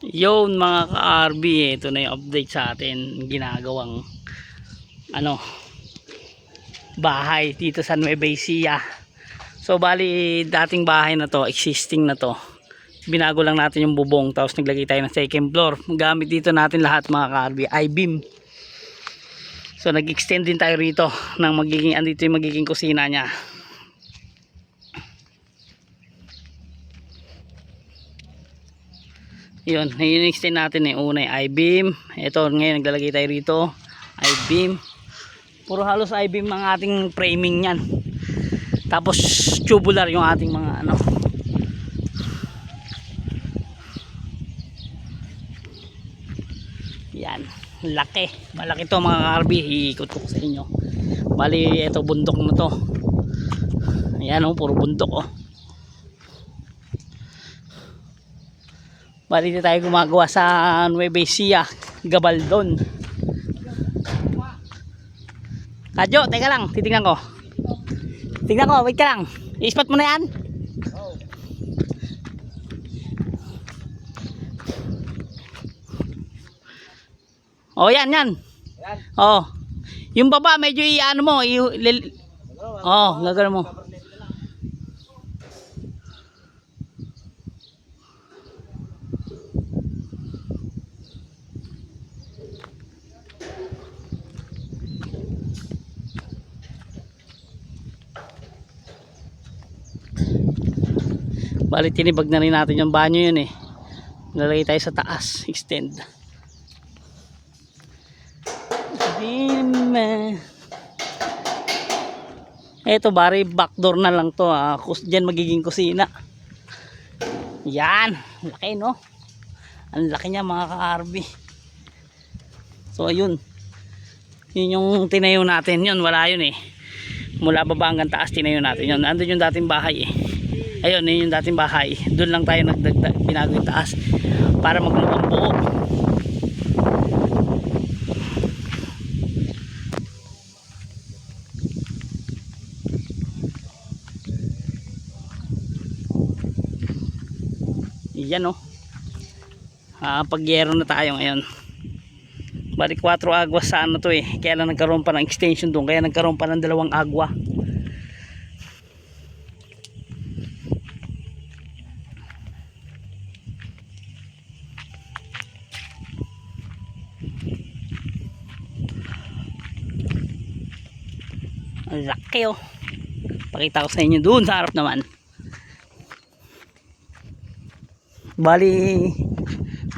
Yun mga ka-RB, ito na yung update sa atin ginagawang bahay dito sa Nueva Ecija. So bali dating bahay na to, existing na to, binago lang natin yung bubong, tapos naglagay tayo ng second floor. Gamit dito natin lahat mga ka-RB, I-beam. So nag-extend din tayo rito ng magiging, andito yung magiging kusina nya. Yun, extend natin yung una yung I-beam. Ito ngayon naglalagay tayo rito I-beam. Puro halos I-beam ang ating framing yan. Tapos tubular yung ating mga yan, laki, malaki to mga ka-RB. Iikot ko sa inyo. Bali ito bundok na to. Ayan puro bundok Bali dito tayo gumagawa sa Nueva Ecija, Gabaldon. Kadyo, teka lang, titingnan ko. Tingnan ko, wait ka lang. I-spot mo na yan. Oh, yan. Oh. Yung baba medyo i-ano mo, gagawin mo. Bali tinibag na rin natin yung banyo yun Nalagay tayo sa taas, extend. Eto bari backdoor na lang to Diyan magiging kusina. Yan, laki no. Ang laki niya mga ka-RB. So ayun. Yun yung tinayo natin, yun wala yun mula baba hanggang taas tinayo natin yun. Andun yung dating bahay Ayun, yun yung dating bahay. Doon lang tayo binago yung taas para maglubang buo. Yan pagyero na tayo ngayon. Bali 4 agwas sa to kaya lang nagkaroon pa ng extension doon, kaya nagkaroon pa ng 2 agwa. Ang laki pakita ko sa inyo doon sa harap naman. Bali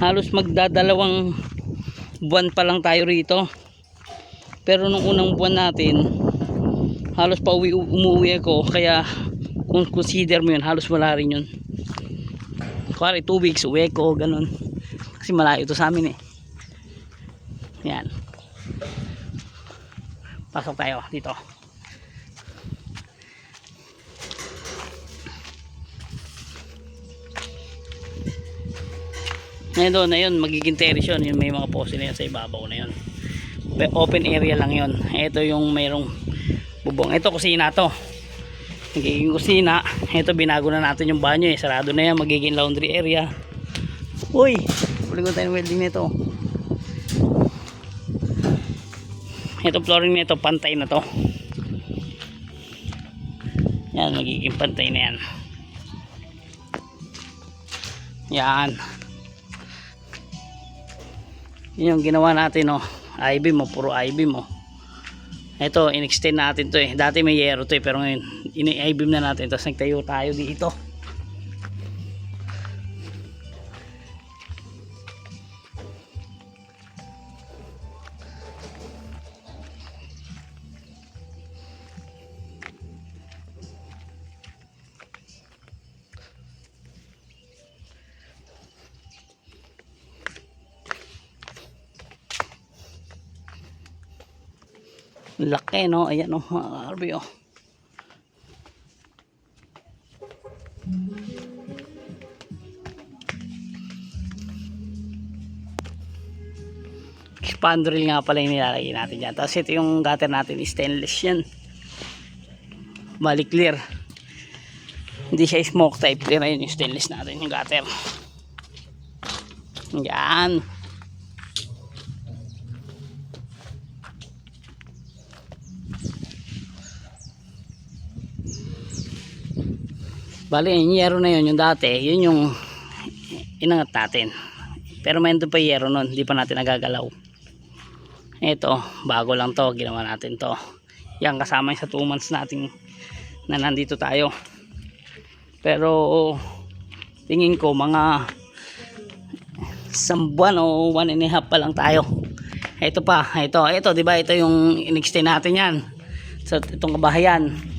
halos magdadalawang buwan pa lang tayo rito, pero nung unang buwan natin halos pa umuwi ako, kaya kung consider mo yun halos wala rin yun. Kuwari 2 weeks uwi ko, ganun, kasi malayo to sa amin yan. Pasok tayo dito. Ngayon doon na yun, magiging terrace yun. Yung may mga poste na yun sa ibabaw na yun. Open area lang yun. Ito yung mayroong bubong. Ito kusina to. Magiging kusina. Ito binago na natin yung banyo Sarado na yan. Magiging laundry area. Uy! Puligon tayo ng welding nito. Ito flooring nito, pantay na to. Yan, magiging pantay na yan. Yan. Yun yung ginawa natin I-beam puro I-beam ito in-extend natin to dati may yero to pero ngayon I-beam na natin, tapos nagtayo tayo dito. Laki ayan mga RB expander nga pala yung nilalagay natin dyan. Tapos ito yung gutter natin, stainless yan, bali clear, hindi siya smoke type, clear na yun yung stainless natin yung gutter. Yan. Bali, yung yero na yun, yung dati, yun yung inangat natin. Pero may ito pa yero nun, hindi pa natin nagagalaw. Ito, bago lang to, ginawa natin to. Yan, kasama yung sa 2 months natin na nandito tayo. Pero tingin ko mga 1 buwan o 1.5 pa lang tayo. Ito pa, ito, di ba? Ito yung in-extend natin yan. So, itong kabahayan.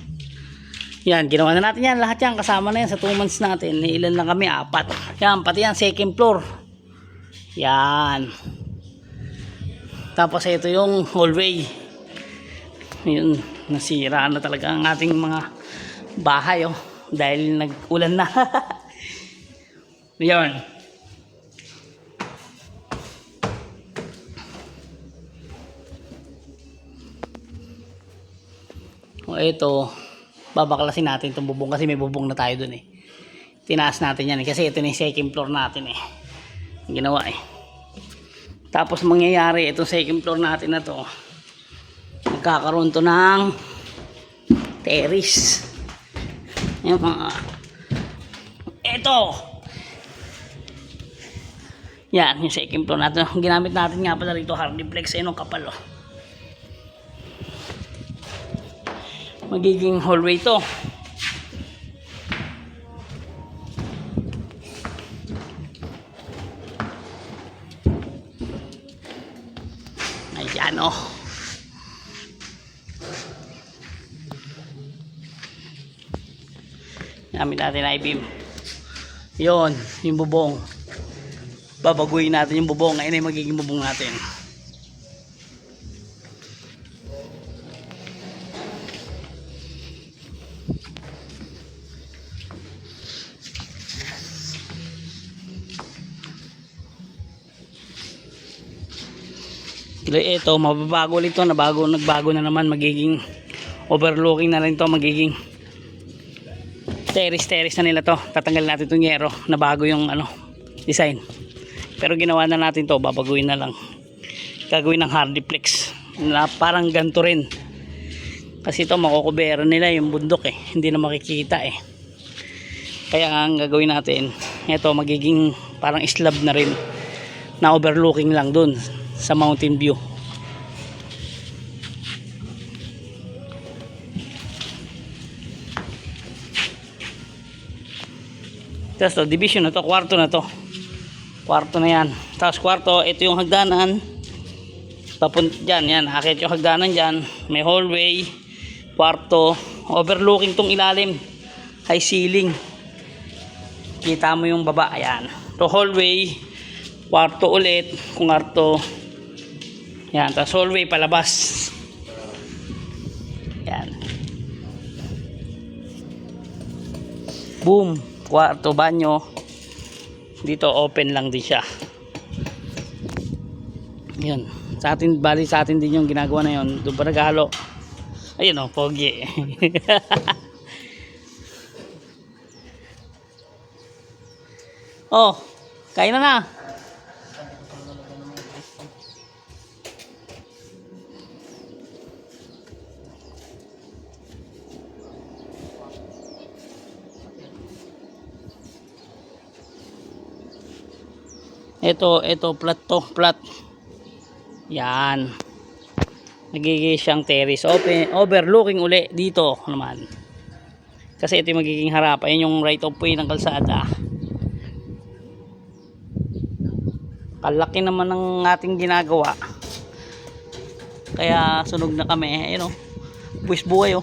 Yan, ginawa na natin yan. Lahat yan, kasama na yan sa 2 months natin. Ilan lang kami? 4. Yan, pati yan, 2nd floor. Yan. Tapos ito yung hallway. Yun, nasira na talaga ang ating mga bahay, oh. Dahil nag-ulan na. Yan. O ito, babaklasin natin itong bubong kasi may bubong na tayo dun eh. Tinaas natin yan eh, kasi ito na yung 2nd floor natin eh. Ginawa eh. Tapos mangyayari itong 2nd floor natin na to, magkakaroon to ng terrace. Yung mga ito. Yan, yung 2nd floor natin. Ginamit natin nga pala rito hardiplex, ayun ang kapal oh. Magiging hallway to. Ayan oh. Gamit natin na i-beam. Yun, yung bubong. Babaguhin natin yung bubong. Ngayon ay magiging bubong natin. Ito, mababago ulit ito. Nagbago na naman. Magiging overlooking na rin ito. Magiging terrace na nila to. Tatanggal natin itong yero na bago yung design. Pero ginawa na natin to, babaguhin na lang. Gagawin ng hardiplex na parang ganito rin. Kasi ito makukubera nila yung bundok eh. Hindi na makikita eh. Kaya ang gagawin natin, ito magiging parang slab na rin na overlooking lang dun sa mountain view. Tapos to, division na to, kwarto na to. Kwarto na yan. Tapos kwarto, ito yung hagdanan. Papunta dyan, yan. Akit yung hagdanan dyan. May hallway, kwarto, overlooking tong ilalim. High ceiling. Kita mo yung baba, ayan. To hallway, kwarto ulit, kwarto. Yan, tapos hallway palabas. Yan. Boom. Kwarto, banyo. Dito open lang din siya. Yan. Sa atin, bali sa atin din yung ginagawa na yun. Doon pa naghalo. Ayun o, pogi. Oh, kain na na. Ito plat to, plat. Yan. Nagiging siyang terrace. Overlooking uli dito naman. Kasi ito yung magiging harap. Ayun yung right of way ng kalsada. Kalaki naman ng ating ginagawa. Kaya sunog na kami. Ayun o. Buwis buhay o.